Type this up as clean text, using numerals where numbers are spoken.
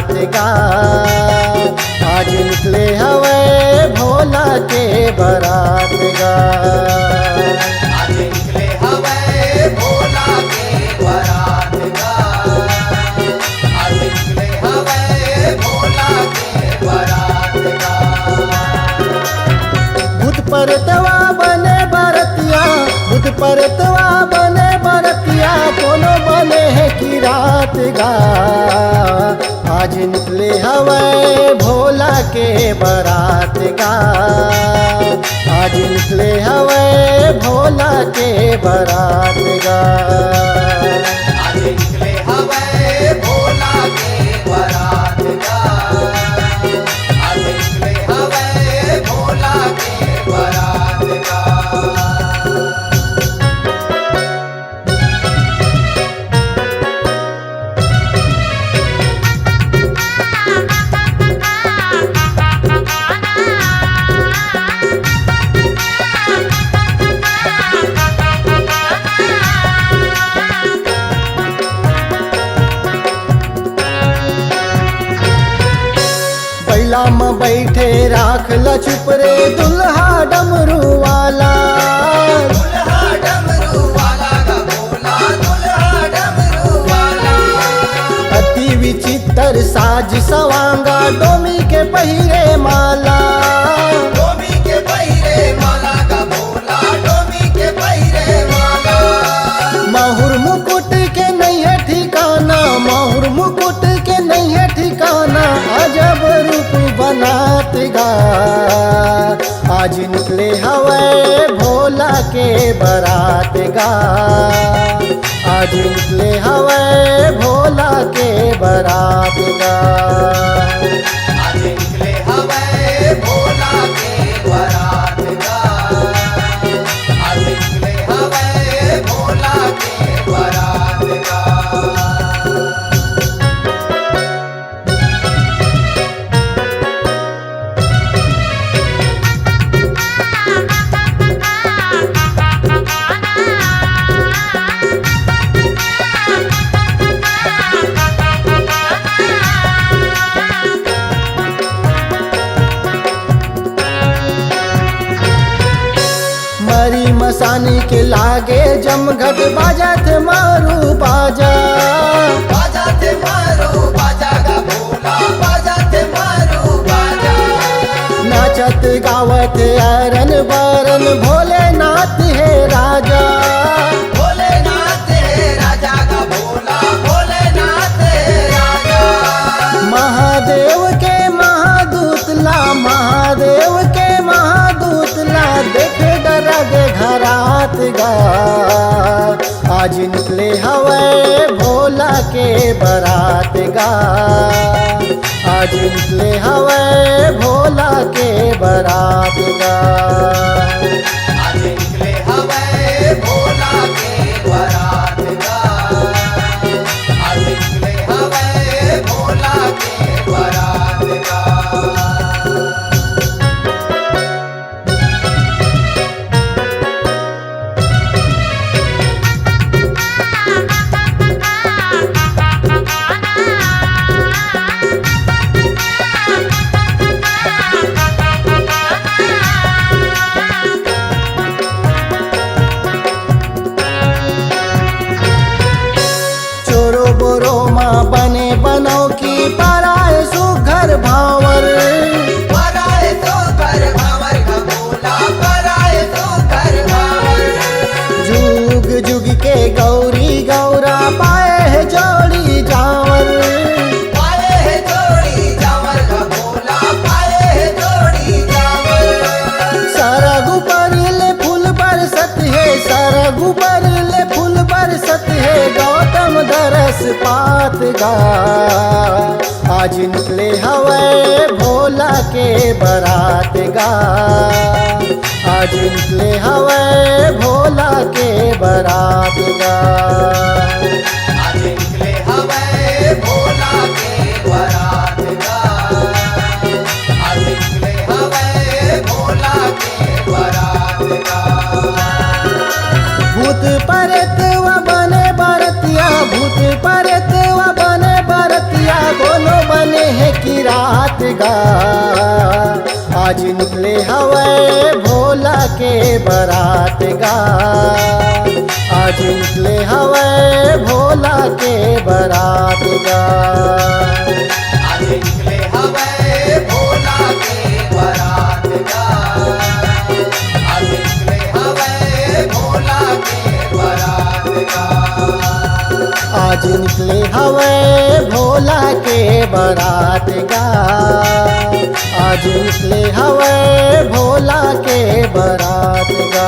बरात गा। आज निकले हवे भोला के बरात गा। आज निकले हवे भोला के बरात गा। आज निकले हवे भोला के बरात गा। भूत परतवा बने बरतिया, भूत परतवा बने बरतिया, कोनो बने है की रात गा। आज निकले हवे भोला के बरात गा। आज निकले हवे भोला के बरात गा। आज निकले हवे भोला के बरात गा। आज निकले हवे भोला के बरात गा। बैला में बैठे राख ल चुप रे दुल्हा डमरू वाला। दुल्हा डमरू वाला गा भोला, दुल्हा डमरू वाला। अति विचित्र साज सवांगा डोमी के पहिरे माला। डोमी के पहिरे माला गा भोला, डोमी के पहिरे माला। माहुर मुकुट के नहीं है ठिकाना, माहुर मुकुट के नहीं है ठिकाना, अजब रूप बनात गा। आज निकले हवे भोला के बरात गा। आज निकले हवे भोला के बरात गा। आज निकले हवे भोला के बरात गा। आज निकले हवे भोला के बरात गा। मरी मसानी के लागे जमघट बाजत मारू बाजा। बाजा थे मारो बाजा गा भोला, बाजा थे मारो बाजा। नाचत गावत अरन बरन भोलेनाथ है राजा। भोलेनाथ राजा गा भोला, भोलेनाथ राजा। महादेव के महादूतला, महादेव के महादूतला, देख डरग घरात गा। आज निकले हवे भोला के बरात गा। आज निकले हवे भोला के बरात गा। आज निकले हवे भोला के बरात गा। आज निकले हवे भोला के बरात गा। चोरो बोरो माँ बने बनौकी पराए सुघर भावर। पराए तो कर भावर गा भोला, पराए तो कर भावर। जुग जुग के गौरी गौरा पाए है जोड़ी जावर। पाए है जोड़ी जावर गा भोला, पाए है जोड़ी जावर। सरग ऊपर ले फूल बरसत है, सरग ऊपर ले फूल बरसत है, गौतम दरस पात गा। आज निकले हवे भोला के बरात गा। आज निकले हवे भोला के बरात गा। आज निकले हवे भोला के बरात गा। आज निकले हवे भोला के बरात गा। भूत परतवा बने बरतिया, भूत परतवा बने बरतिया, कोनो बने रात गा आज निकले हवे भोला के बारात गा आज निकले हवे भोला के बारात गा आज निकले हवे भोला के बारात गा आज निकले हवे भोला के बारात गा आज निकले हवे भोला के बारात गा आज निकले हवे भोला के बारात गा।